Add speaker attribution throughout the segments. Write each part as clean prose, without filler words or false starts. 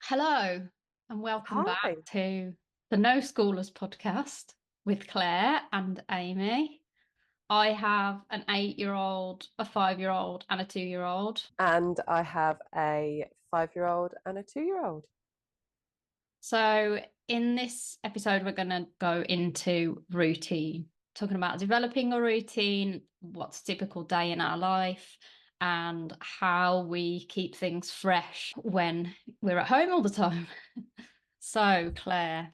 Speaker 1: Hello, and welcome
Speaker 2: Hi.
Speaker 1: back to the No Schoolers podcast with Claire and Amy. I have an 8-year-old, a 5-year-old, and a 2-year-old.
Speaker 2: And I have a 5-year-old and a 2-year-old.
Speaker 1: So, in this episode, we're going to go into routine, talking about developing a routine, what's a typical day in our life, and how we keep things fresh when we're at home all the time. So, Claire,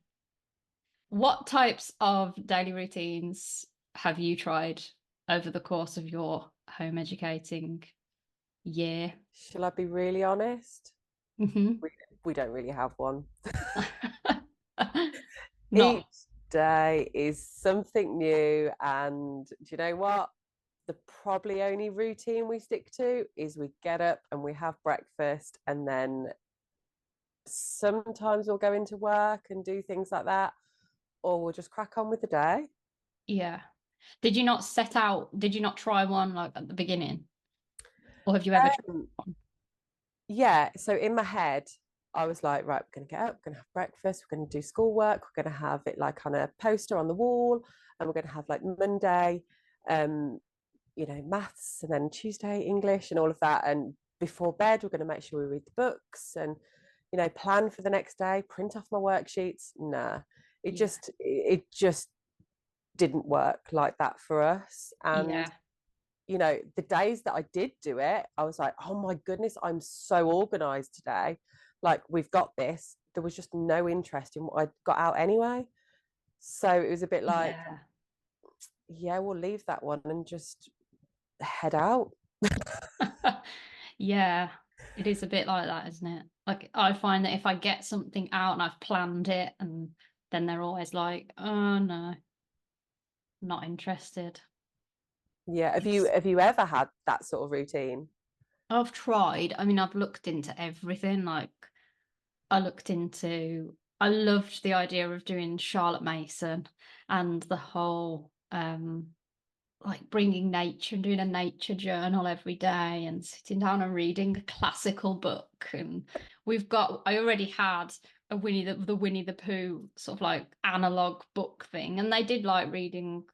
Speaker 1: what types of daily routines have you tried over the course of your home educating year?
Speaker 2: Shall I be really honest?
Speaker 1: Hmm.
Speaker 2: We, we don't really have one.
Speaker 1: Not,
Speaker 2: Each day is something new. And do you know what? The probably only routine we stick to is we get up and we have breakfast, and then sometimes we'll go into work and do things like that, or we'll just crack on with the day.
Speaker 1: yeah. Did you not try one like at the beginning? Or have you ever tried
Speaker 2: Um,
Speaker 1: one?
Speaker 2: yeah, so in my head, I was like, right, we're going to get up, we're going to have breakfast, we're going to do schoolwork, we're going to have it like on a poster on the wall, and we're going to have like Monday, um, maths, and then Tuesday, English, and all of that. And before bed, we're going to make sure we read the books and, plan for the next day, print off my worksheets. Nah,
Speaker 1: Yeah.
Speaker 2: it just didn't work like that for us. And
Speaker 1: Yeah.
Speaker 2: the days that I did do it, I was like, oh my goodness, I'm so organized today. Like, we've got this. There was just no interest in what I got out anyway. So it was a bit like,
Speaker 1: Yeah.
Speaker 2: yeah, we'll leave that one and just head out.
Speaker 1: Yeah. It is a bit like that, isn't it? Like I find that if I get something out and I've planned it and then they're always like, oh no, not interested.
Speaker 2: Yeah. Have you
Speaker 1: It's
Speaker 2: have you ever had that sort of routine?
Speaker 1: I've tried. I mean, I've looked into everything. Like, I loved the idea of doing Charlotte Mason and the whole, like bringing nature and doing a nature journal every day and sitting down and reading a classical book. And I already had a Winnie the Pooh sort of like analog book thing. And they did like reading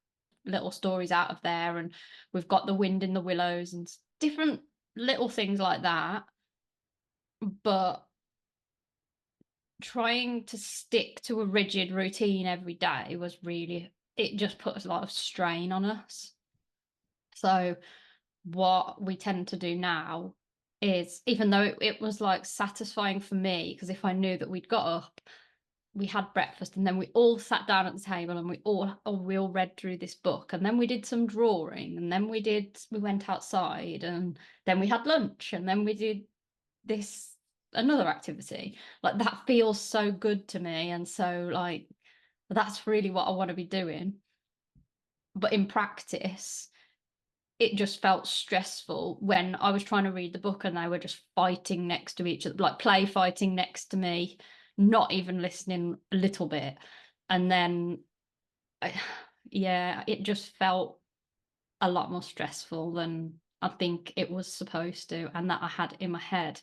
Speaker 1: little stories out of there. And we've got The Wind in the Willows and different little things like that. But trying to stick to a rigid routine every day it just put a lot of strain on us. So, what we tend to do now is, even though it was like satisfying for me, because if I knew that we'd got up, we had breakfast, and then we all sat down at the table and we all read through this book, and then we did some drawing, and then we went outside, and then we had lunch, and then we did this another activity. Like that feels so good to me, and so like that's really what I want to be doing. But in practice, it just felt stressful when I was trying to read the book and they were just fighting next to each other, like play fighting next to me, not even listening a little bit. And then, I, yeah, it just felt a lot more stressful than I think it was supposed to, and that I had in my head.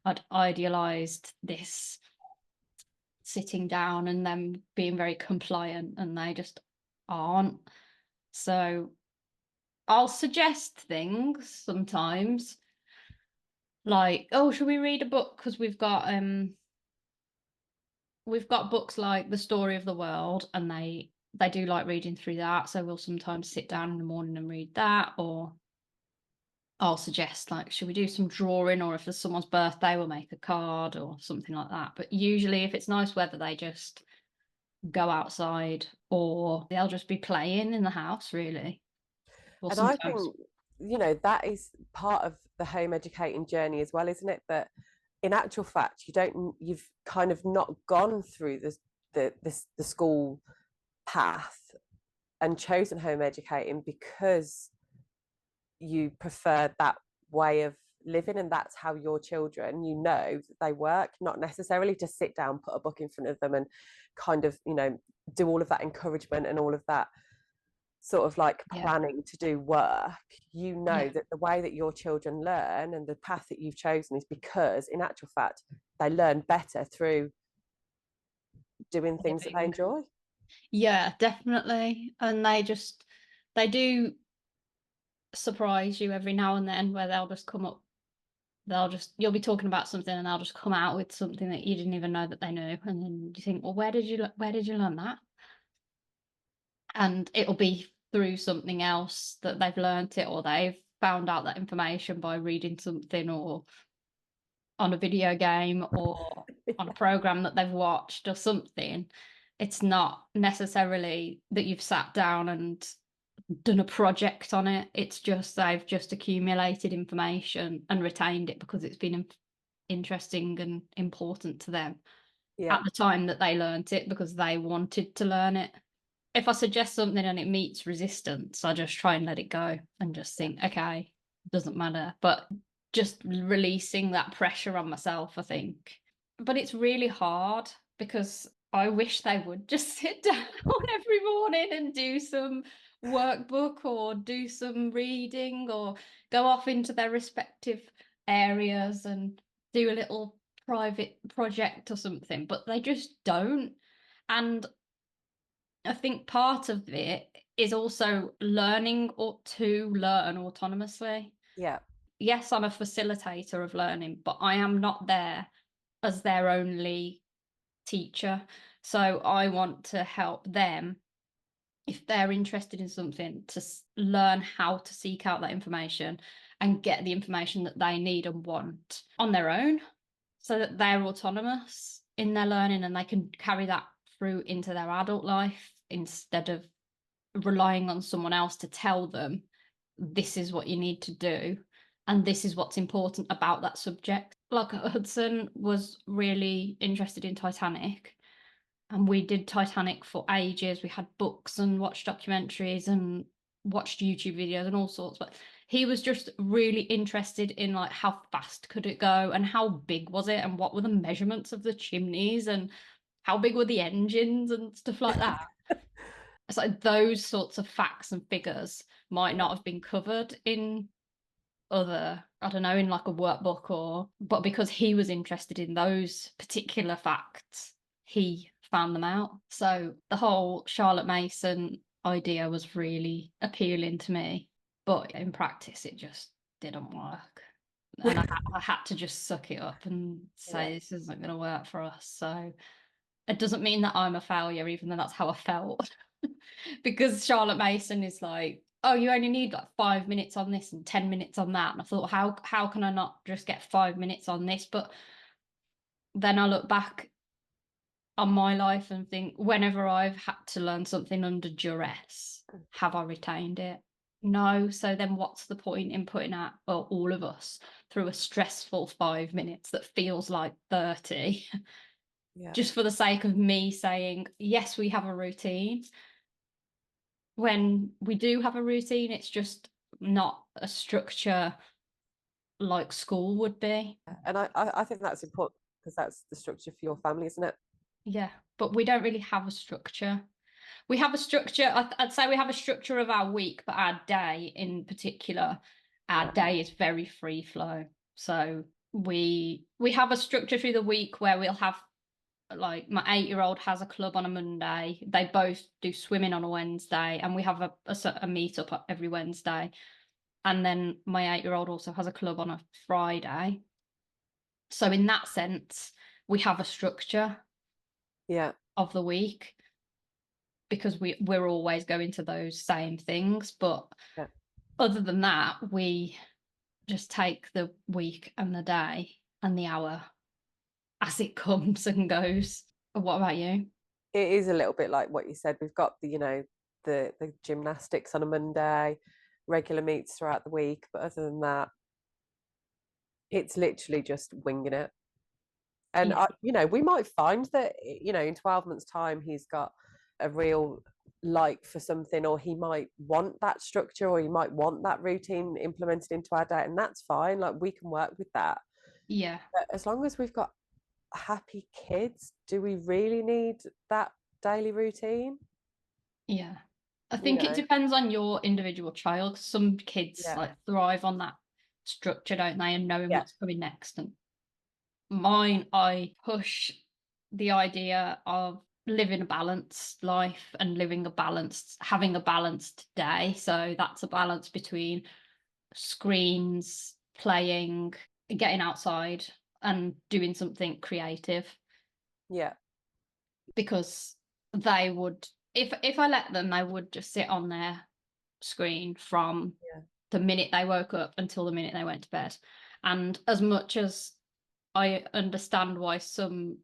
Speaker 1: I'd idealized this sitting down and them being very compliant, and they just aren't. So I'll suggest things sometimes, like, oh, should we read a book? Because we've got books like The Story of the World, and they do like reading through that. So we'll sometimes sit down in the morning and read that, or I'll suggest like, should we do some drawing, or if there's someone's birthday, we'll make a card or something like that. But usually, if it's nice weather, they just go outside, or they'll just be playing in the house, really. Or
Speaker 2: And I
Speaker 1: sometimes,
Speaker 2: think, that is part of the home educating journey as well, isn't it? That in actual fact, you've kind of not gone through the school path and chosen home educating because you prefer that way of living, and that's how your children, that they work, not necessarily to sit down, put a book in front of them and kind of, do all of that encouragement and all of that sort of like
Speaker 1: yeah,
Speaker 2: planning to do work.
Speaker 1: yeah,
Speaker 2: That the way that your children learn and the path that you've chosen is because in actual fact they learn better through doing things that they
Speaker 1: Living.
Speaker 2: enjoy.
Speaker 1: Yeah, definitely. And they do surprise you every now and then where they'll just come up, you'll be talking about something and they'll just come out with something that you didn't even know that they knew. And then you think, well, where did you learn that? And it'll be through something else that they've learnt it, or they've found out that information by reading something, or on a video game, or on a program that they've watched or something. It's not necessarily that you've sat down and done a project on it. It's just they've just accumulated information and retained it because it's been interesting and important to them
Speaker 2: Yeah,
Speaker 1: at the time that they learnt it, because they wanted to learn it. If I suggest something and it meets resistance, I just try and let it go and just
Speaker 2: yeah,
Speaker 1: think, okay, doesn't matter. But just releasing that pressure on myself, I think. But it's really hard because I wish they would just sit down every morning and do some workbook or do some reading or go off into their respective areas and do a little private project or something, but they just don't. And I think part of it is also learning or to learn autonomously.
Speaker 2: yeah,
Speaker 1: Yes, I'm a facilitator of learning, but I am not there as their only teacher. So I want to help them, if they're interested in something, to learn how to seek out that information and get the information that they need and want on their own, so that they're autonomous in their learning and they can carry that through into their adult life instead of relying on someone else to tell them this is what you need to do and this is what's important about that subject. Like Hudson was really interested in Titanic, and we did Titanic for ages. We had books and watched documentaries and watched YouTube videos and all sorts, but he was just really interested in like how fast could it go and how big was it and what were the measurements of the chimneys and how big were the engines and stuff like that. It's like those sorts of facts and figures might
Speaker 2: yeah,
Speaker 1: not have been covered in other, I don't know, in like a workbook, or, but because he was interested in those particular facts, he found them out. So the whole Charlotte Mason idea was really appealing to me, but in practice, it just didn't work. And I had to just suck it up and
Speaker 2: yeah,
Speaker 1: say, this isn't going to work for us. So it doesn't mean that I'm a failure, even though that's how I felt. Because Charlotte Mason is like, oh, you only need like 5 minutes on this and 10 minutes on that. And I thought, how can I not just get 5 minutes on this? But then I look back on my life and think, whenever I've had to learn something under duress, have I retained it? No. So then what's the point in putting out, well, all of us through a stressful 5 minutes that feels like 30,
Speaker 2: yeah.
Speaker 1: just for the sake of me saying, yes, we have a routine. When we do have a routine, it's just not a structure like school would be.
Speaker 2: And I think that's important because that's the structure for your family, isn't it?
Speaker 1: Yeah, but we don't really have a structure. We have a structure, I'd say we have a structure of our week, but our day in particular, our day is very free flow. So we have a structure through the week where we'll have, like, my 8-year-old has a club on a Monday. They both do swimming on a Wednesday, and we have a meet up every Wednesday. And then my 8-year-old also has a club on a Friday. So in that sense, we have a structure
Speaker 2: Yeah,
Speaker 1: of the week because we're always going to those same things. But
Speaker 2: yeah.
Speaker 1: other than that, we just take the week and the day and the hour as it comes and goes. What about you?
Speaker 2: It is a little bit like what you said. We've got the gymnastics on a Monday, regular meets throughout the week, but other than that, it's literally just winging it. And
Speaker 1: Yeah.
Speaker 2: we might find that in 12 months' time he's got a real like for something, or he might want that structure, or he might want that routine implemented into our day, and that's fine. Like, we can work with that.
Speaker 1: Yeah.
Speaker 2: But as long as we've got happy kids, do we really need that daily routine?
Speaker 1: Yeah. I
Speaker 2: You
Speaker 1: think it
Speaker 2: know,
Speaker 1: depends on your individual child. Some kids
Speaker 2: yeah,
Speaker 1: like thrive on that structure, don't they? And knowing
Speaker 2: yeah,
Speaker 1: what's coming next. And Mine, I push the idea of living a balanced life and having a balanced day. So that's a balance between screens, playing, getting outside, and doing something creative.
Speaker 2: Yeah.
Speaker 1: Because they would, if I let them, they would just sit on their screen from
Speaker 2: Yeah.
Speaker 1: the minute they woke up until the minute they went to bed. And as much as I understand why some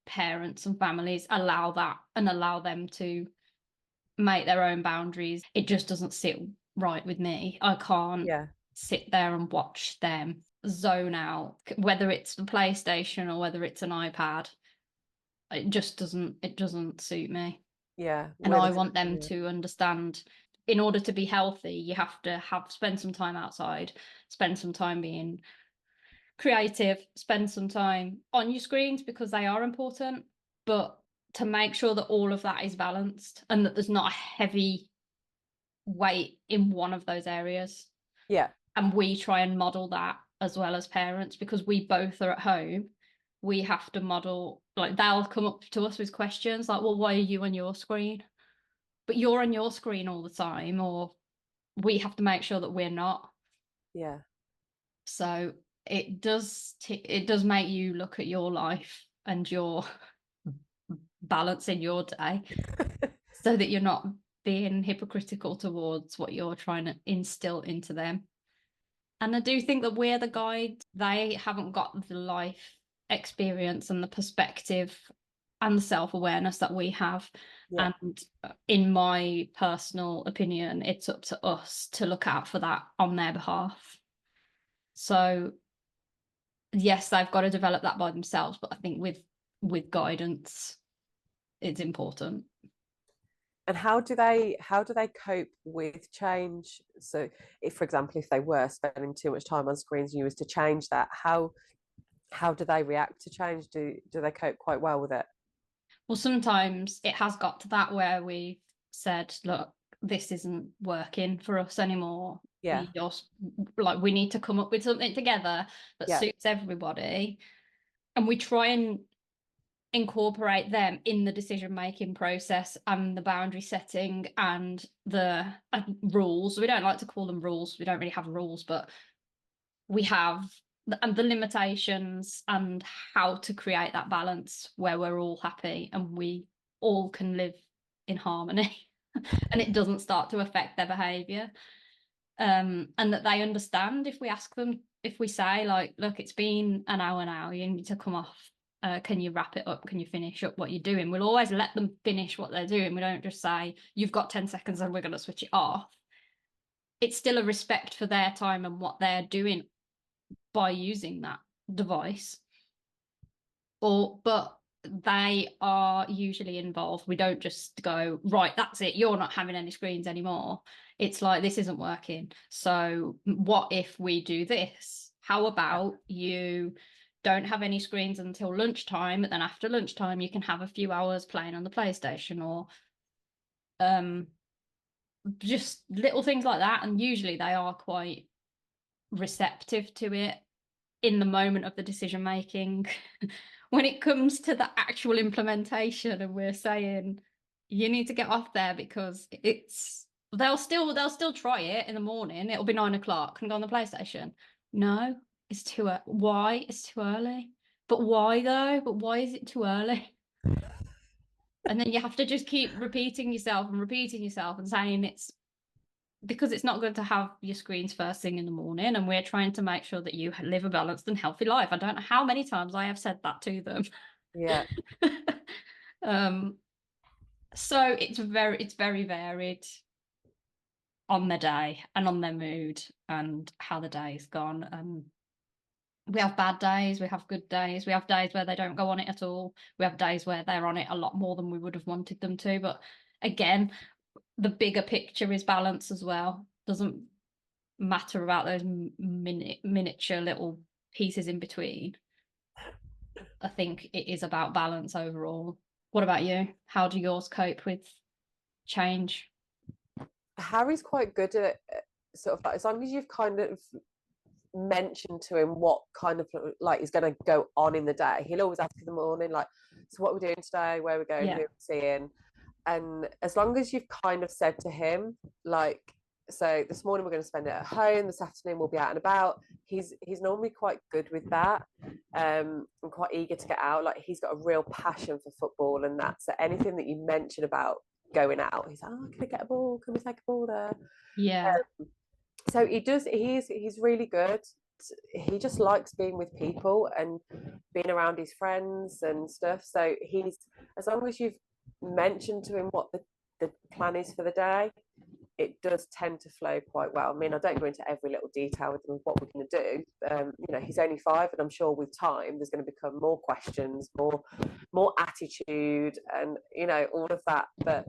Speaker 1: parents and families allow that and allow them to make their own boundaries, it just doesn't sit right with me. I can't
Speaker 2: Yeah.
Speaker 1: sit there and watch them zone out, whether it's the PlayStation or whether it's an iPad. It doesn't suit me.
Speaker 2: Yeah.
Speaker 1: And
Speaker 2: With
Speaker 1: I
Speaker 2: a,
Speaker 1: want them
Speaker 2: yeah.
Speaker 1: to understand, in order to be healthy, you have to spend some time outside, spend some time being creative, spend some time on your screens because they are important, but to make sure that all of that is balanced and that there's not a heavy weight in one of those areas.
Speaker 2: Yeah.
Speaker 1: And we try and model that as well as parents, because we both are at home. We have to model, like, they'll come up to us with questions like, well, why are you on your screen? But you're on your screen all the time, or we have to make sure that we're not.
Speaker 2: Yeah.
Speaker 1: So it does make you look at your life and your balance in your day, so that you're not being hypocritical towards what you're trying to instill into them. And I do think that we're the guide. They haven't got the life experience and the perspective and the self-awareness that we have.
Speaker 2: Yeah.
Speaker 1: And in my personal opinion, it's up to us to look out for that on their behalf. So yes, they've got to develop that by themselves, but I think with guidance, it's important.
Speaker 2: And how do they cope with change? So if, for example, if they were spending too much time on screens and you was to change that, how do they react to change? Do they cope quite well with it?
Speaker 1: Well, sometimes it has got to that where we've said, look, this isn't working for us anymore.
Speaker 2: Yeah.
Speaker 1: We just, like, we need to come up with something together that
Speaker 2: Yeah.
Speaker 1: suits everybody. And we try and incorporate them in the decision making process and the boundary setting and the rules. We don't like to call them rules. We don't really have rules, but we have and the limitations and how to create that balance where we're all happy and we all can live in harmony and it doesn't start to affect their behavior. And that they understand if we ask them, if we say, like, look, it's been an hour now, you need to come off. Can you wrap it up? Can you finish up what you're doing? We'll always let them finish what they're doing. We don't just say, you've got 10 seconds and we're going to switch it off. It's still a respect for their time and what they're doing by using that device. But they are usually involved. We don't just go, right, that's it, you're not having any screens anymore. It's like, this isn't working. So what if we do this? How
Speaker 2: Yeah.
Speaker 1: about you don't have any screens until lunchtime, and then after lunchtime you can have a few hours playing on the PlayStation, or um just little things like that. And usually they are quite receptive to it in the moment of the decision making. When it comes to the actual implementation and we're saying you need to get off there because it's they'll still try it in the morning. It'll be 9 o'clock and go on the PlayStation. No, it's too early. Why? It's too early. But why though? But why is it too early? And then you have to just keep repeating yourself and saying it's because it's not good to have your screens first thing in the morning, and we're trying to make sure that you live a balanced and healthy life. I don't know how many times I have said that to them.
Speaker 2: Yeah.
Speaker 1: um so it's very varied on the day and on their mood and how the day's gone. We have bad days, we have good days, we have days where they don't go on it at all, we have days where they're on it a lot more than we would have wanted them to. But again, the bigger picture is balance as well. Doesn't matter about those miniature little pieces in between. I think it is about balance overall. What about you? How do yours cope with change?
Speaker 2: Harry's quite good at sort of like, as long as you've kind of mention to him what kind of like is going to go on in the day. He'll always ask in the morning, like, so what are we doing today? Where are we going? Who
Speaker 1: Yeah.
Speaker 2: are we seeing? And as long as you've kind of said to him, like, so this morning we're going to spend it at home, this afternoon we'll be out and about, he's normally quite good with that, and quite eager to get out. Like, he's got a real passion for football, and that, so anything that you mention about going out, he's like, oh, can I get a ball, can we take a ball there?
Speaker 1: Yeah.
Speaker 2: So he does, he's really good. He just likes being with people and being around his friends and stuff. So he's, as long as you've mentioned to him what the plan is for the day, it does tend to flow quite well. I mean, I don't go into every little detail with him of what we're going to do. He's only 5, and I'm sure with time there's going to become more questions, more attitude, and all of that. But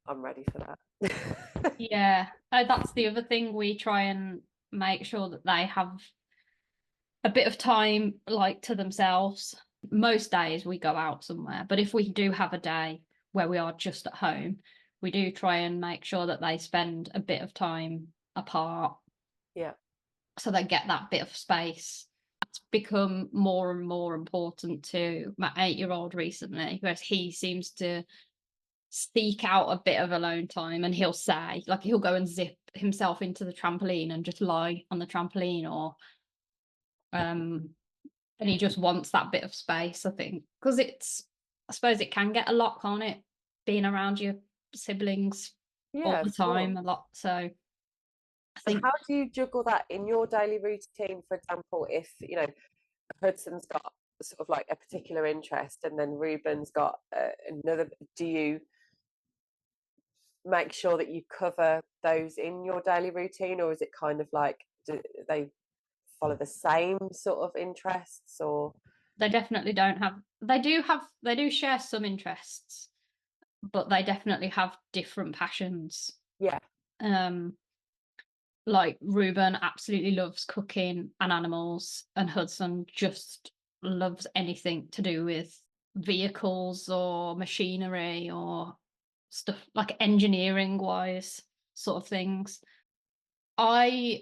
Speaker 2: I'm ready for that.
Speaker 1: Yeah. That's the other thing. We try and make sure that they have a bit of time like to themselves. Most days we go out somewhere, but if we do have a day where we are just at home, we do try and make sure that they spend a bit of time apart
Speaker 2: Yeah.
Speaker 1: so they get that bit of space. It's become more and more important to my 8-year-old recently, whereas he seems to seek out a bit of alone time, and he'll say, like, he'll go and zip himself into the trampoline and just lie on the trampoline, or and he just wants that bit of space, I think, because I suppose it can get a lot, can't it, being around your siblings all
Speaker 2: Yeah,
Speaker 1: the
Speaker 2: of
Speaker 1: time
Speaker 2: course.
Speaker 1: a lot. So I
Speaker 2: And
Speaker 1: think
Speaker 2: how do you juggle that in your daily routine? For example, if Hudson's got sort of like a particular interest, and then Ruben's got another, do you make sure that you cover those in your daily routine, or is it kind of like, do they follow the same sort of interests, or?
Speaker 1: they definitely don't have they do share some interests, but they definitely have different passions.
Speaker 2: Yeah.
Speaker 1: um like Ruben absolutely loves cooking and animals, and Hudson just loves anything to do with vehicles or machinery or stuff like engineering wise sort of things. I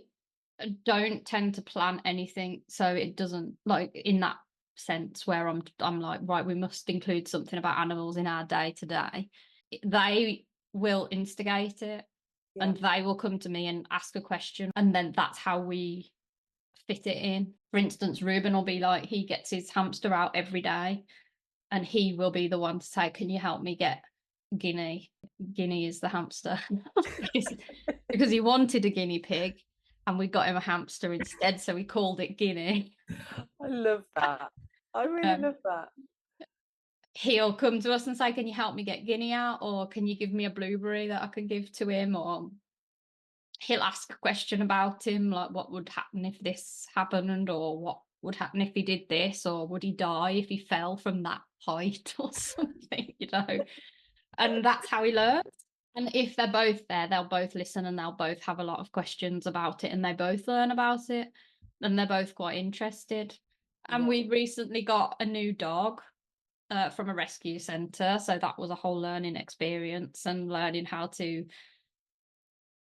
Speaker 1: don't tend to plan anything, so it doesn't, like, in that sense where I'm like, right, we must include something about animals in our day to day. They will instigate it,
Speaker 2: Yeah.
Speaker 1: and they will come to me and ask a question, and then that's how we fit it in. For instance, Ruben will be like, he gets his hamster out every day, and he will be the one to say, can you help me get Guinea? Guinea is the hamster. because he wanted a guinea pig, and we got him a hamster instead, so we called it Guinea.
Speaker 2: I love that. I really
Speaker 1: um,
Speaker 2: love that.
Speaker 1: he'll come to us and say, can you help me get Guinea out, or can you give me a blueberry that I can give to him, or he'll ask a question about him, like what would happen if this happened, or what would happen if he did this, or would he die if he fell from that height or something. And that's how he learns. And if they're both there, they'll both listen, and they'll both have a lot of questions about it, and they both learn about it, and they're both quite interested. And
Speaker 2: Yeah.
Speaker 1: we recently got a new dog from a rescue centre, so that was a whole learning experience, and learning how to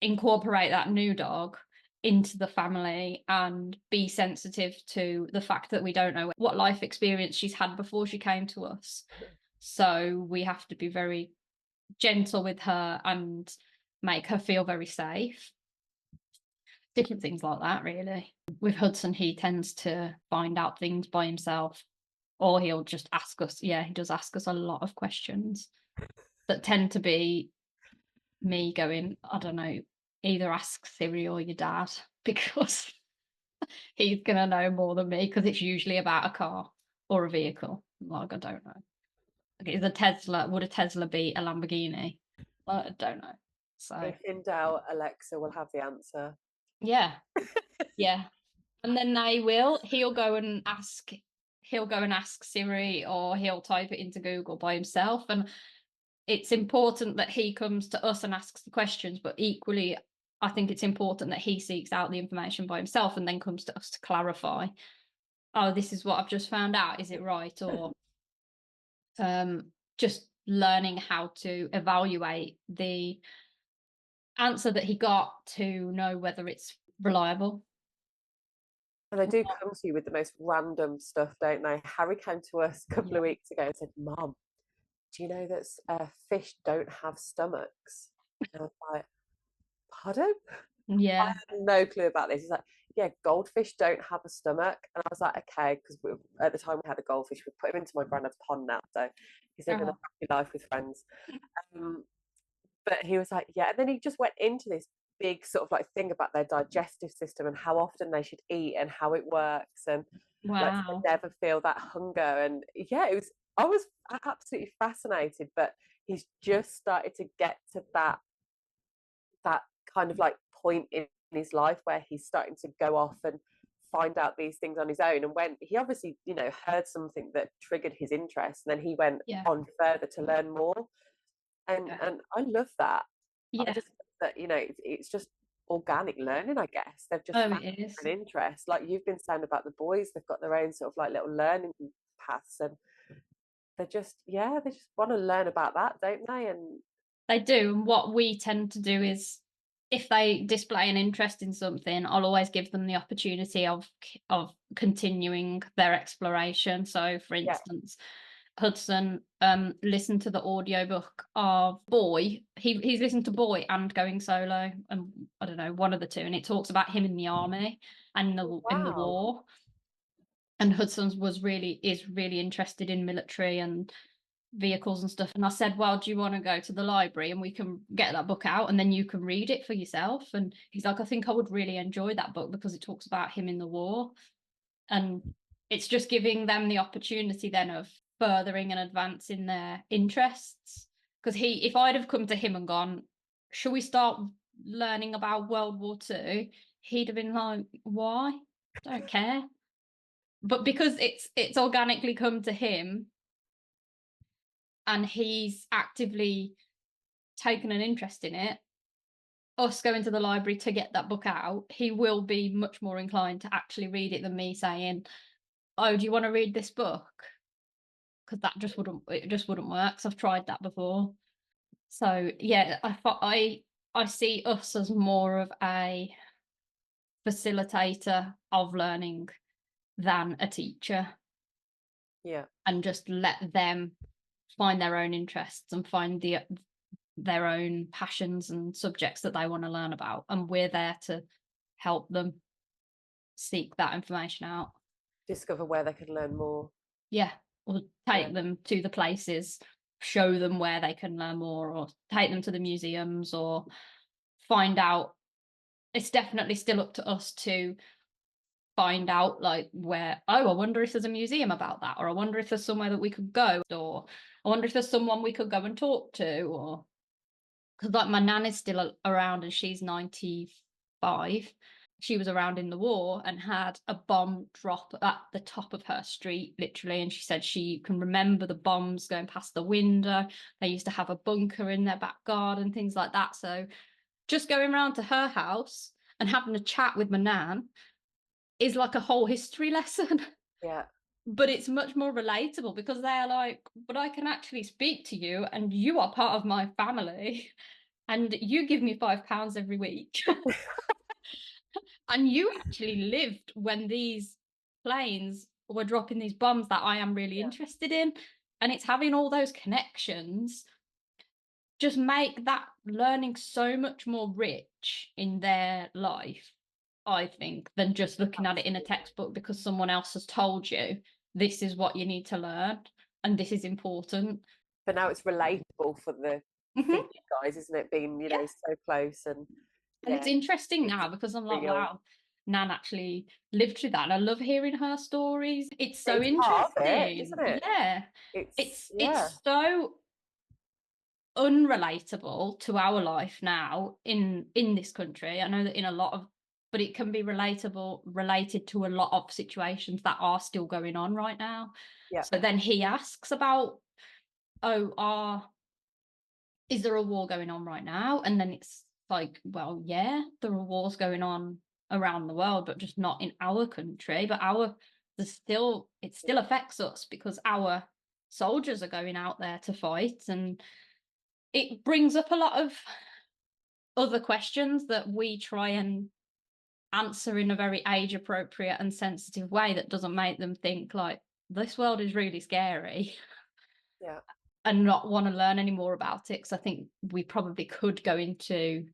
Speaker 1: incorporate that new dog into the family and be sensitive to the fact that we don't know what life experience she's had before she came to us. So we have to be very gentle with her and make her feel very safe. Different things like that, really. With Hudson, he tends to find out things by himself, or he'll just ask us. Yeah, he does ask us a lot of questions that tend to be me going, I don't know, either ask Siri or your dad, because he's going to know more than me, because it's usually about a car or a vehicle. Like, I don't know. Like, would a Tesla be a Lamborghini? I don't know. So,
Speaker 2: If in doubt, Alexa will have the answer.
Speaker 1: yeah, yeah. And then he'll go and ask Siri, or he'll type it into Google by himself. And it's important that he comes to us and asks the questions, but equally, I think it's important that he seeks out the information by himself and then comes to us to clarify. Oh, this is what I've just found out. Is it right? Or just learning how to evaluate the answer that he got to know whether it's reliable.
Speaker 2: And they do come to you with the most random stuff, don't they? Harry came to us a couple
Speaker 1: Yeah.
Speaker 2: of weeks ago and said, Mom, do you know that fish don't have stomachs? And I was like, pardon? I
Speaker 1: Yeah.
Speaker 2: had no clue about this. He's like, yeah, goldfish don't have a stomach. And I was like, okay, because at the time we had a goldfish. We put him into my granddad's pond now, so he's living a
Speaker 1: Oh,
Speaker 2: happy life with friends. Um, but he was like, yeah. And then he just went into this big sort of like thing about their digestive system and how often they should eat and how it works and like so
Speaker 1: wow.
Speaker 2: they never feel that hunger. And yeah, it was, I was absolutely fascinated, but he's just started to get to that kind of like point in his life where he's starting to go off and find out these things on his own. And when he obviously, heard something that triggered his interest, and then he went
Speaker 1: Yeah.
Speaker 2: on further to learn more. And
Speaker 1: Yeah.
Speaker 2: and I love that. I
Speaker 1: Yeah.
Speaker 2: just think that it's just organic learning, I guess. They've just
Speaker 1: Oh,
Speaker 2: found
Speaker 1: it is.
Speaker 2: an interest. Like you've been saying about the boys, they've got their own sort of like little learning paths, and they just want to learn about that, don't they? And
Speaker 1: They do, and what we tend to do is if they display an interest in something, I'll always give them the opportunity of continuing their exploration. So, for
Speaker 2: yeah,
Speaker 1: instance, Hudson listened to the audiobook of Boy. He's listened to Boy and Going Solo, and I don't know, one of the two, and it talks about him in the army and in the
Speaker 2: wow,
Speaker 1: war. And Hudson is really interested in military and vehicles and stuff. And I said, well, do you want to go to the library and we can get that book out and then you can read it for yourself? And he's like, I think I would really enjoy that book because it talks about him in the war. And it's just giving them the opportunity then of furthering and advancing their interests. Because if I'd have come to him and gone, shall we start learning about World War II? He'd have been like, why? Don't care. But because it's organically come to him and he's actively taken an interest in it, us going to the library to get that book out, he will be much more inclined to actually read it than me saying, oh, do you want to read this book? Because it just wouldn't work. Because I've tried that before. So yeah, I see us as more of a facilitator of learning than a teacher,
Speaker 2: yeah.
Speaker 1: and just let them find their own interests and find their own passions and subjects that they want to learn about, and we're there to help them seek that information out.
Speaker 2: Discover where they can learn more.
Speaker 1: Yeah, or
Speaker 2: Yeah,
Speaker 1: take them to the places, show them where they can learn more, or take them to the museums, or find out. It's definitely still up to us to find out, like, where, oh, I wonder if there's a museum about that, or I wonder if there's somewhere that we could go, or I wonder if there's someone we could go and talk to, or because like my nan is still around and she's 95. She was around in the war and had a bomb drop at the top of her street, literally. And she said she can remember the bombs going past the window. They used to have a bunker in their back garden, things like that. So just going round to her house and having a chat with my nan is like a whole history lesson.
Speaker 2: yeah.
Speaker 1: But it's much more relatable because they're like, but I can actually speak to you and you are part of my family and you give me £5 every week. And you actually lived when these planes were dropping these bombs that I am really
Speaker 2: Yeah.
Speaker 1: interested in. And it's having all those connections just make that learning so much more rich in their life, I think, than just looking at it in a
Speaker 2: Absolutely.
Speaker 1: textbook because someone else has told you this is what you need to learn and this is important.
Speaker 2: But now it's relatable for
Speaker 1: Mm-hmm.
Speaker 2: you guys, isn't it? Being
Speaker 1: Yeah.
Speaker 2: so close, and
Speaker 1: And
Speaker 2: yeah,
Speaker 1: it's interesting
Speaker 2: it's
Speaker 1: now because I'm like,
Speaker 2: real.
Speaker 1: wow, Nan actually lived through that. And I love hearing her stories. It's so
Speaker 2: It's part of it,
Speaker 1: interesting.
Speaker 2: isn't it?
Speaker 1: Yeah.
Speaker 2: It's yeah,
Speaker 1: It's so unrelatable to our life now in this country. I know that in a lot of, but it can be related to a lot of situations that are still going on right now.
Speaker 2: yeah.
Speaker 1: So then he asks about, oh, is there a war going on right now? And then it's like, well, yeah, there are wars going on around the world, but just not in our country. But it still affects us because our soldiers are going out there to fight, and it brings up a lot of other questions that we try and answer in a very age appropriate and sensitive way that doesn't make them think like this world is really scary
Speaker 2: Yeah.
Speaker 1: and not want to learn any more about it. Because I think we probably could go into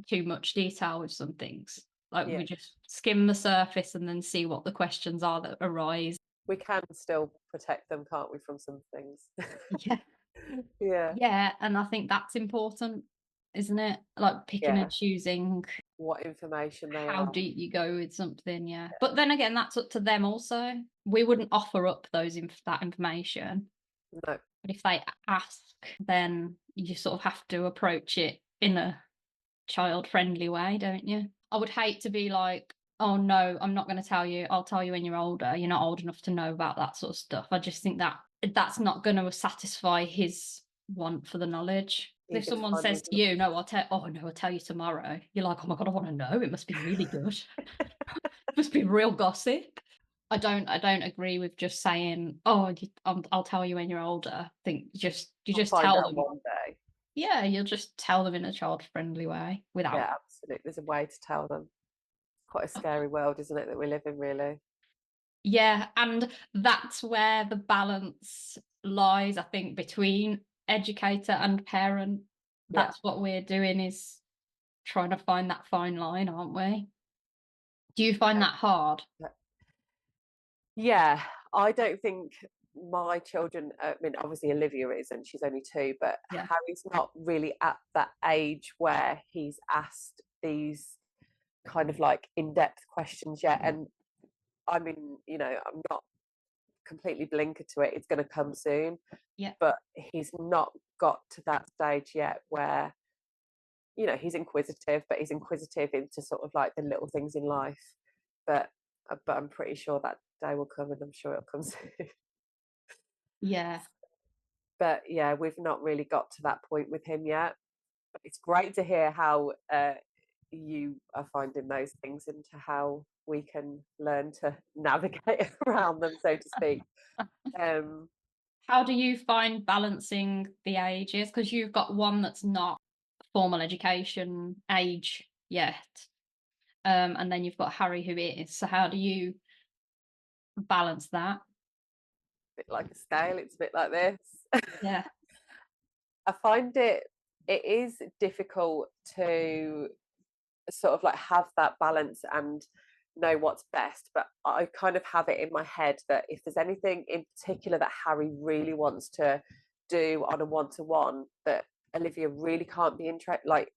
Speaker 1: too much detail with some things. Like
Speaker 2: Yeah.
Speaker 1: we just skim the surface and then see what the questions are that arise.
Speaker 2: We can still protect them, can't we, from some things?
Speaker 1: Yeah.
Speaker 2: Yeah.
Speaker 1: Yeah. And I think that's important, isn't it? Like picking
Speaker 2: Yeah.
Speaker 1: and choosing
Speaker 2: What information they
Speaker 1: how
Speaker 2: are.
Speaker 1: deep you go with something. Yeah. But then again, that's up to them also. We wouldn't offer up that information.
Speaker 2: No.
Speaker 1: But if they ask, then you sort of have to approach it in a child friendly way, don't you? I would hate to be like, oh no, I'm not going to tell you. I'll tell you when you're older. You're not old enough to know about that sort of stuff. I just think that that's not going to satisfy his want for the knowledge. If
Speaker 2: Eager to
Speaker 1: someone
Speaker 2: find
Speaker 1: says
Speaker 2: new
Speaker 1: to you, no, I'll tell you tomorrow. You're like, oh my God, I want to know. It must be really good. It must be real gossip. I don't agree with just saying, oh, I'll tell you when you're older. I think you
Speaker 2: I'll
Speaker 1: just
Speaker 2: find
Speaker 1: tell
Speaker 2: out
Speaker 1: them.
Speaker 2: one day.
Speaker 1: Yeah, you'll just tell them in a child friendly way without.
Speaker 2: Yeah, absolutely. There's a way to tell them. Quite a scary world, isn't it, that we live in, really?
Speaker 1: Yeah, and that's where the balance lies, I think, between educator and parent.
Speaker 2: Yeah.
Speaker 1: That's what we're doing, is trying to find that fine line, aren't we? Do you find that hard?
Speaker 2: Yeah, I don't think my children, I mean, obviously Olivia is, and she's only 2, but
Speaker 1: Yeah.
Speaker 2: Harry's not really at that age where he's asked these kind of like in-depth questions yet. And I mean, I'm not completely blinkered to it. It's going to come soon,
Speaker 1: Yeah.
Speaker 2: but he's not got to that stage yet where, he's inquisitive, but he's inquisitive into sort of like the little things in life. But I'm pretty sure that day will come, and I'm sure it'll come soon.
Speaker 1: Yeah.
Speaker 2: But yeah, we've not really got to that point with him yet. But it's great to hear how you are finding those things, and to how we can learn to navigate around them, so to speak. Um,
Speaker 1: How do you find balancing the ages? Because you've got one that's not formal education age yet. And then you've got Harry who is. So how do you balance that?
Speaker 2: bit like a scale, it's a bit like this.
Speaker 1: Yeah.
Speaker 2: I find it is difficult to sort of like have that balance and know what's best, but I kind of have it in my head that if there's anything in particular that Harry really wants to do on a one-to-one, that Olivia really can't be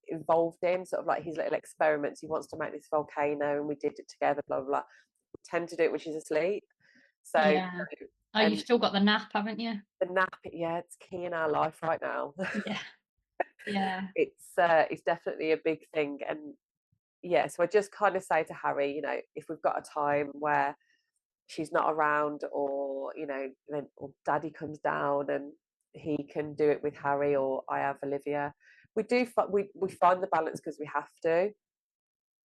Speaker 2: involved in, sort of like his little experiments. He wants to make this volcano and we did it together, blah blah blah. We tend to do it when she's asleep. So,
Speaker 1: Yeah. Oh, you've
Speaker 2: and
Speaker 1: still got the nap, haven't you?
Speaker 2: the nap, yeah, it's key in our life right now.
Speaker 1: Yeah. Yeah.
Speaker 2: It's definitely a big thing. And yeah, so I just kind of say to Harry, if we've got a time where she's not around, or then or Daddy comes down and he can do it with Harry, or I have Olivia. We find the balance because we have to.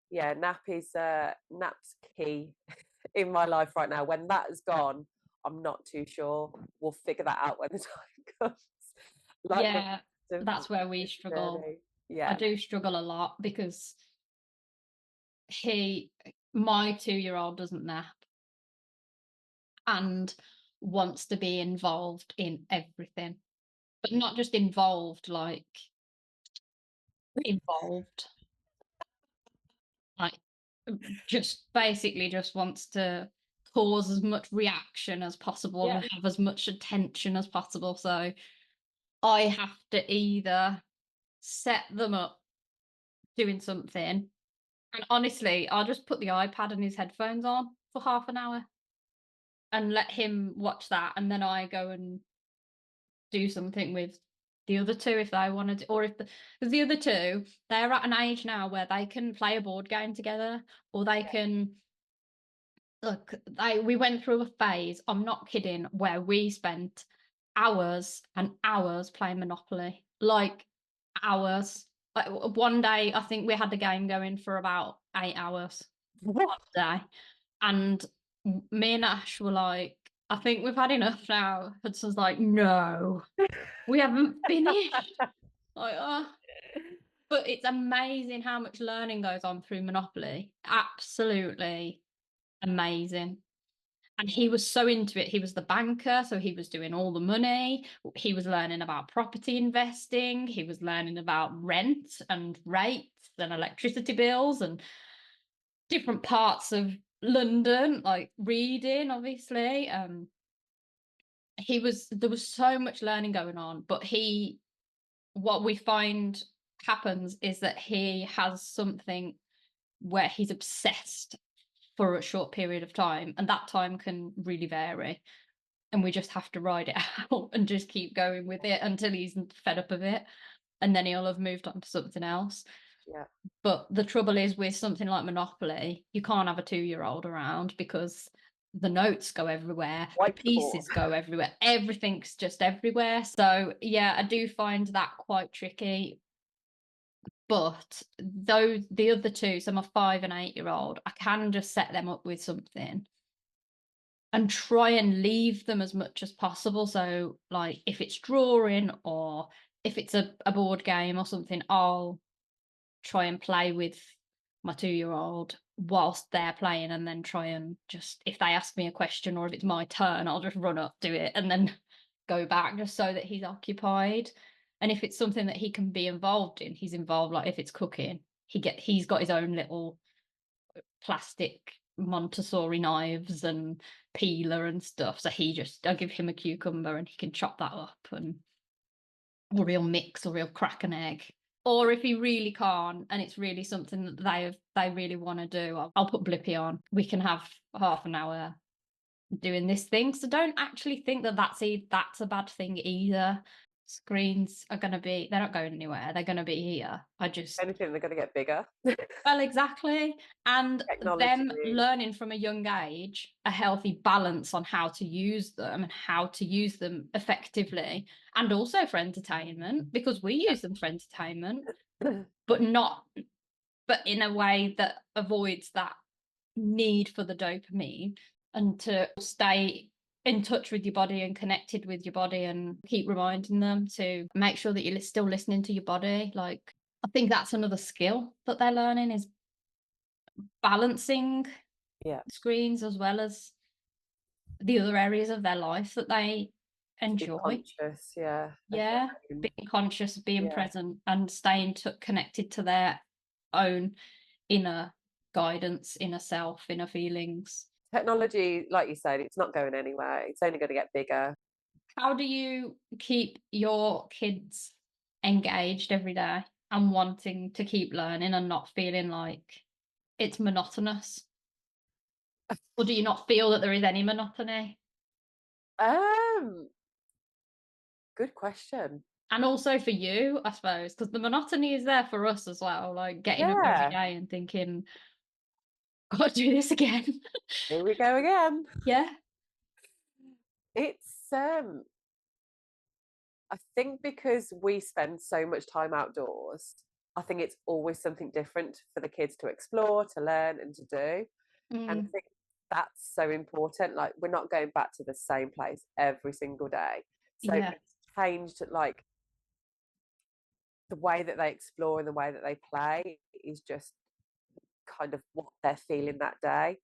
Speaker 2: Yeah, nap's key in my life right now. When that is gone, I'm not too sure. We'll figure that out when the time comes. Like the
Speaker 1: Yeah.
Speaker 2: rest of
Speaker 1: That's where we
Speaker 2: this
Speaker 1: struggle.
Speaker 2: journey.
Speaker 1: I
Speaker 2: Yeah,
Speaker 1: do struggle a lot because my 2-year-old doesn't nap and wants to be involved in everything, but not just involved, like involved, like just basically just wants to cause as much reaction as possible
Speaker 2: yeah.
Speaker 1: and have as much attention as possible. So I have to either set them up doing something, and honestly, I'll just put the iPad and his headphones on for half an hour and let him watch that, and then I go and do something with the other two if they want to, or if because the other two, they're at an age now where they can play a board game together, or they can look. We went through a phase, I'm not kidding, where we spent hours and hours playing Monopoly, like hours. Like one day, I think we had the game going for about 8 hours one day, and me and Ash were like, I think we've had enough now. Hudson's like, no, we haven't finished. Like, oh. But it's amazing how much learning goes on through Monopoly. Absolutely amazing. And he was so into it. He was the banker, so he was doing all the money. He was learning about property investing. He was learning about rent and rates and electricity bills and different parts of London, like reading, obviously. There was so much learning going on, but what we find happens is that he has something where he's obsessed for a short period of time, and that time can really vary. And we just have to ride it out and just keep going with it until he's fed up of it, and then he'll have moved on to something else.
Speaker 2: Yeah.
Speaker 1: But the trouble is with something like Monopoly, you can't have a 2-year-old around because the notes go everywhere, the
Speaker 2: Wipe the board.
Speaker 1: pieces go everywhere, everything's just everywhere. So yeah, I do find that quite tricky. But though the other two, so my 5 and 8-year-old, I can just set them up with something and try and leave them as much as possible. So, like, if it's drawing or if it's a board game or something, I'll try and play with my 2-year-old whilst they're playing, and then try and just, if they ask me a question or if it's my turn, I'll just run up, do it, and then go back just so that he's occupied. And if it's something that he can be involved in, he's involved. Like if it's cooking, he's got his own little plastic Montessori knives and peeler and stuff. So I give him a cucumber and he can chop that up, and or he'll mix, or he'll crack an egg. Or if he really can't and it's really something that they really want to do, I'll put Blippy on. We can have half an hour doing this thing. So don't actually think that that's a bad thing either. Screens are going to be, they're not going anywhere. They're going to be here.
Speaker 2: Anything, they're going to get bigger.
Speaker 1: Well, exactly. And them
Speaker 2: Technology.
Speaker 1: learning from a young age a healthy balance on how to use them and how to use them effectively, and also for entertainment, because we use them for entertainment, but not, but in a way that avoids that need for the dopamine, and to stay in touch with your body and connected with your body, and keep reminding them to make sure that you're still listening to your body. Like, I think that's another skill that they're learning, is balancing
Speaker 2: Yeah.
Speaker 1: screens as well as the other areas of their life that they
Speaker 2: To be
Speaker 1: enjoy.
Speaker 2: conscious, yeah.
Speaker 1: Yeah, being conscious, being
Speaker 2: Yeah.
Speaker 1: present, and staying connected to their own inner guidance, inner self, inner feelings.
Speaker 2: Technology, like you said, it's not going anywhere. It's only going to get bigger.
Speaker 1: How do you keep your kids engaged every day and wanting to keep learning and not feeling like it's monotonous? Or do you not feel that there is any monotony?
Speaker 2: Um, Good question.
Speaker 1: And also for you, I suppose, because the monotony is there for us as well, like getting up every
Speaker 2: Yeah.
Speaker 1: day and thinking, gotta do this again.
Speaker 2: Here we go again.
Speaker 1: Yeah.
Speaker 2: It's I think because we spend so much time outdoors, I think it's always something different for the kids to explore, to learn, and to do. And I
Speaker 1: Mm,
Speaker 2: think that's so important. Like, we're not going back to the same place every single day. So
Speaker 1: yeah.
Speaker 2: it's changed, like, the way that they explore and the way that they play is just kind of what they're feeling that day.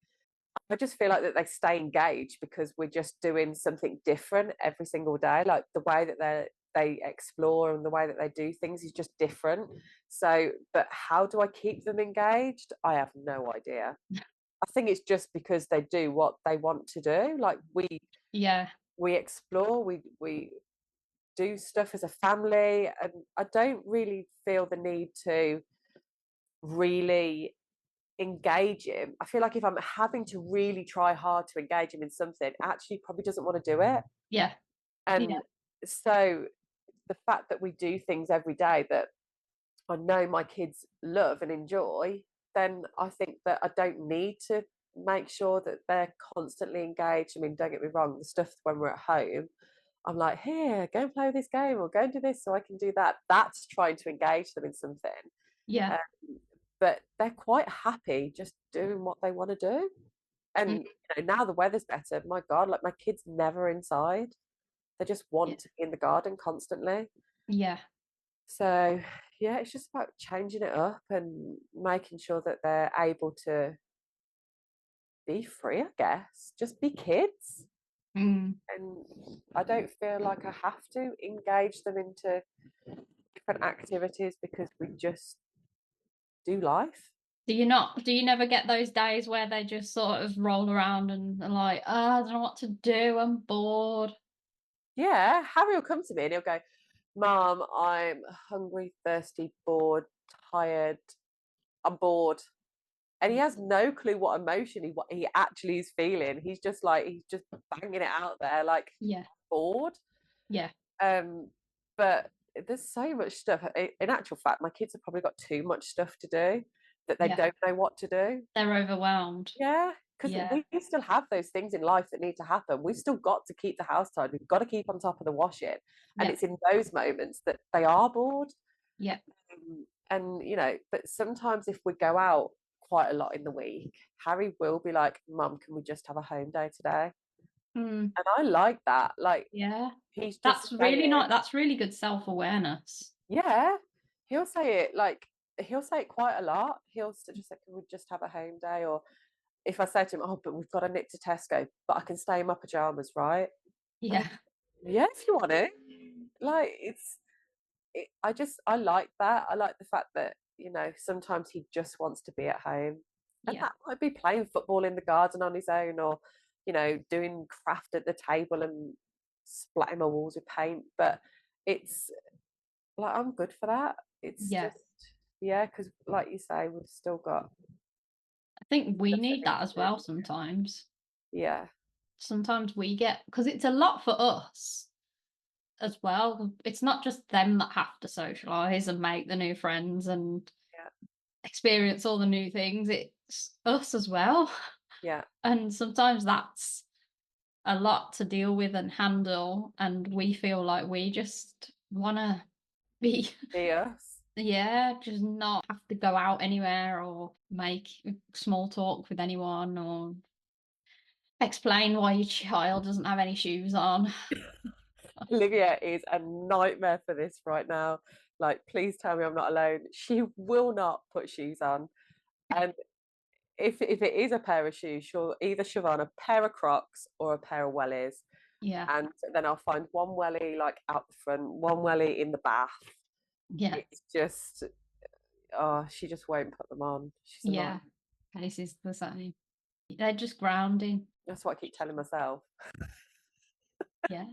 Speaker 2: I just feel like that they stay engaged because we're just doing something different every single day. Like, the way that they explore and the way that they do things is just different. So, but how do I keep them engaged? I have no idea. I think it's just because they do what they want to do. Like,
Speaker 1: Yeah.
Speaker 2: we explore, we do stuff as a family, and I don't really feel the need to really engage him. I feel like if I'm having to really try hard to engage him in something, actually he probably doesn't want to do it.
Speaker 1: Yeah. Yeah.
Speaker 2: And so the fact that we do things every day that I know my kids love and enjoy, then I think that I don't need to make sure that they're constantly engaged. I mean, don't get me wrong, the stuff when we're at home, I'm like, here, go and play with this game, or go and do this so I can do that. That's trying to engage them in something.
Speaker 1: Yeah.
Speaker 2: Um, but they're quite happy just doing what they want to do.
Speaker 1: Mm,
Speaker 2: And now the weather's better. My God, like, my kids never inside. They just
Speaker 1: yeah.
Speaker 2: want to be in the garden constantly.
Speaker 1: Yeah.
Speaker 2: So yeah, it's just about changing it up and making sure that they're able to be free, I guess. Just be kids.
Speaker 1: Mm.
Speaker 2: And I don't feel like I have to engage them into different activities because we just do life.
Speaker 1: Do you never get those days where they just sort of roll around and are like, oh, I don't know what to do, I'm bored.
Speaker 2: Yeah, Harry will come to me and he'll go, Mom, I'm hungry, thirsty, bored, tired, I'm bored. And he has no clue what emotion what he actually is feeling. He's just banging it out there like
Speaker 1: Yeah,
Speaker 2: bored.
Speaker 1: yeah,
Speaker 2: But there's so much stuff. In actual fact, my kids have probably got too much stuff to do that they
Speaker 1: yeah.
Speaker 2: don't know what to do.
Speaker 1: They're overwhelmed.
Speaker 2: Yeah, because
Speaker 1: Yeah,
Speaker 2: we still have those things in life that need to happen. We've still got to keep the house tidy. We've got to keep on top of the washing. And
Speaker 1: yeah,
Speaker 2: it's in those moments that they are bored.
Speaker 1: yeah,
Speaker 2: And, but sometimes if we go out quite a lot in the week, Harry will be like, Mum, can we just have a home day today?
Speaker 1: mm,
Speaker 2: And I like that. Like,
Speaker 1: yeah.
Speaker 2: he's just
Speaker 1: That's really
Speaker 2: saying,
Speaker 1: not. That's really good self-awareness.
Speaker 2: yeah, he'll say it like, he'll say it quite a lot. Just say, can we just have a home day? Or if I say to him, oh, but we've got to nip to Tesco, but I can stay in my pajamas, right?
Speaker 1: Yeah,
Speaker 2: Yeah, if you want to. Like, I like that. I like the fact that, sometimes he just wants to be at home. And
Speaker 1: yeah,
Speaker 2: that might be playing football in the garden on his own or, doing craft at the table and splatting my walls with paint. But it's like, I'm good for that. It's
Speaker 1: yeah.
Speaker 2: just, yeah, because like you say, we've still got
Speaker 1: I think we
Speaker 2: stuff that
Speaker 1: need that
Speaker 2: needs
Speaker 1: as
Speaker 2: to do.
Speaker 1: well sometimes.
Speaker 2: Yeah,
Speaker 1: Sometimes we get, because it's a lot for us as well. It's not just them that have to socialize and make the new friends and
Speaker 2: yeah,
Speaker 1: experience all the new things. It's us as well.
Speaker 2: yeah.
Speaker 1: And sometimes that's a lot to deal with and handle. And we feel like we just want to be,
Speaker 2: Yes.
Speaker 1: yeah, just not have to go out anywhere or make small talk with anyone or explain why your child doesn't have any shoes on.
Speaker 2: Olivia is a nightmare for this right now. Like, please tell me I'm not alone. She will not put shoes on. And if it is a pair of shoes, she'll either shove on a pair of Crocs or a pair of wellies.
Speaker 1: Yeah,
Speaker 2: And then I'll find one welly like out the front, one welly in the bath.
Speaker 1: yeah,
Speaker 2: It's just, oh, she just won't put them on. She's a night.
Speaker 1: yeah. This is the same. They're just grounding.
Speaker 2: That's what I keep telling myself.
Speaker 1: Yeah.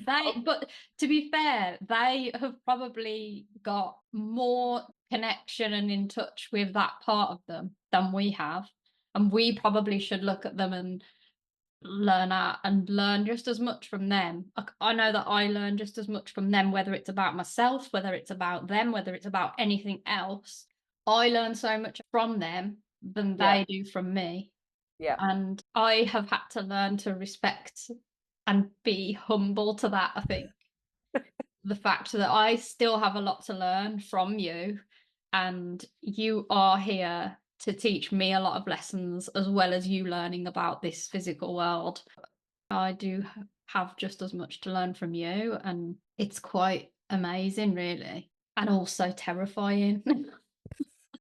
Speaker 2: Oh,
Speaker 1: But to be fair, they have probably got more connection and in touch with that part of them than we have. And we probably should look at them and learn just as much from them. I know that I learn just as much from them, whether it's about myself, whether it's about them, whether it's about anything else. I learn so much from them than
Speaker 2: yeah,
Speaker 1: they do from me.
Speaker 2: yeah.
Speaker 1: And I have had to learn to respect and be humble to that, I think. The fact that I still have a lot to learn from you, and you are here to teach me a lot of lessons as well as you learning about this physical world. I do have just as much to learn from you, and it's quite amazing, really, and also terrifying.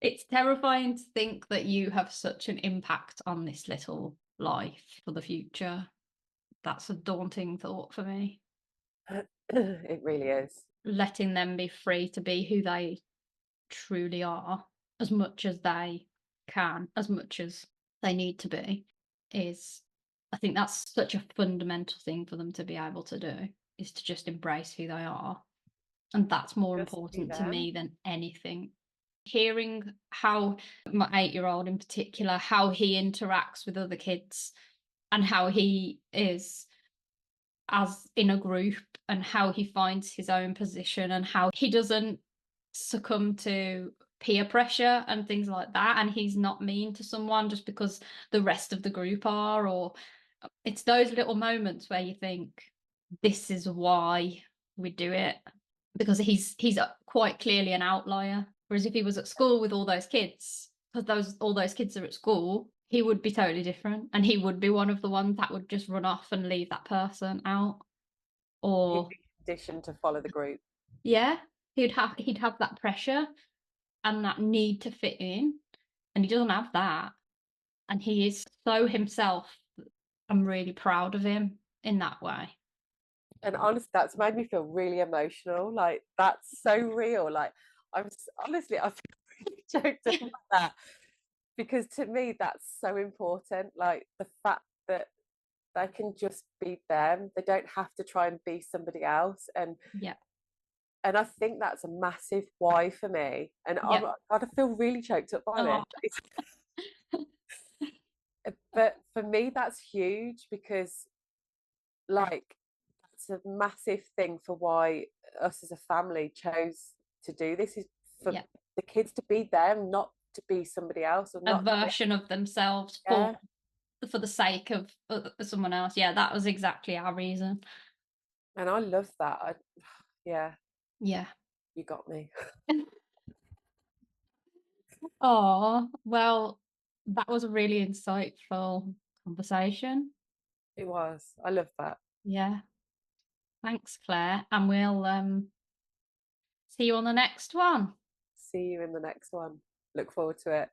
Speaker 1: It's terrifying to think that you have such an impact on this little life for the future. That's a daunting thought for me.
Speaker 2: It really is.
Speaker 1: Letting them be free to be who they truly are, as much as they can, as much as they need to be, is, I think that's such a fundamental thing for them to be able to do, is to just embrace who they are. And that's more
Speaker 2: Just be
Speaker 1: important to
Speaker 2: them.
Speaker 1: me than anything. Hearing how my 8-year old in particular, how he interacts with other kids and how he is as in a group and how he finds his own position and how he doesn't succumb to peer pressure and things like that, and he's not mean to someone just because the rest of the group are, or it's those little moments where you think this is why we do it, because he's quite clearly an outlier, whereas if he was at school with all those kids, because those all those kids are at school, he would be totally different and he would be one of the ones that would just run off and leave that person out.
Speaker 2: He'd
Speaker 1: Or
Speaker 2: be conditioned to follow the group.
Speaker 1: yeah, He'd have that pressure and that need to fit in, and he doesn't have that. And he is so himself. I'm really proud of him in that way.
Speaker 2: And honestly, that's made me feel really emotional. Like that's so real. Like honestly, I feel really choked up about that because to me that's so important. Like the fact that they can just be them. They don't have to try and be somebody else.
Speaker 1: Yeah,
Speaker 2: And I think that's a massive why for me. And
Speaker 1: yeah.
Speaker 2: I feel really choked up by
Speaker 1: Oh,
Speaker 2: this. But for me, that's huge because like it's a massive thing for why us as a family chose to do this is for
Speaker 1: yeah.
Speaker 2: the kids to be them, not to be somebody else or
Speaker 1: A
Speaker 2: not to,
Speaker 1: version of themselves
Speaker 2: yeah.
Speaker 1: for the sake of someone else. Yeah, that was exactly our reason.
Speaker 2: And I love that. Yeah,
Speaker 1: Yeah.
Speaker 2: you got me.
Speaker 1: Oh, well, that was a really insightful conversation.
Speaker 2: It was. I love that.
Speaker 1: Yeah. Thanks, Claire. And we'll see you on the next one.
Speaker 2: See you in the next one. Look forward to it.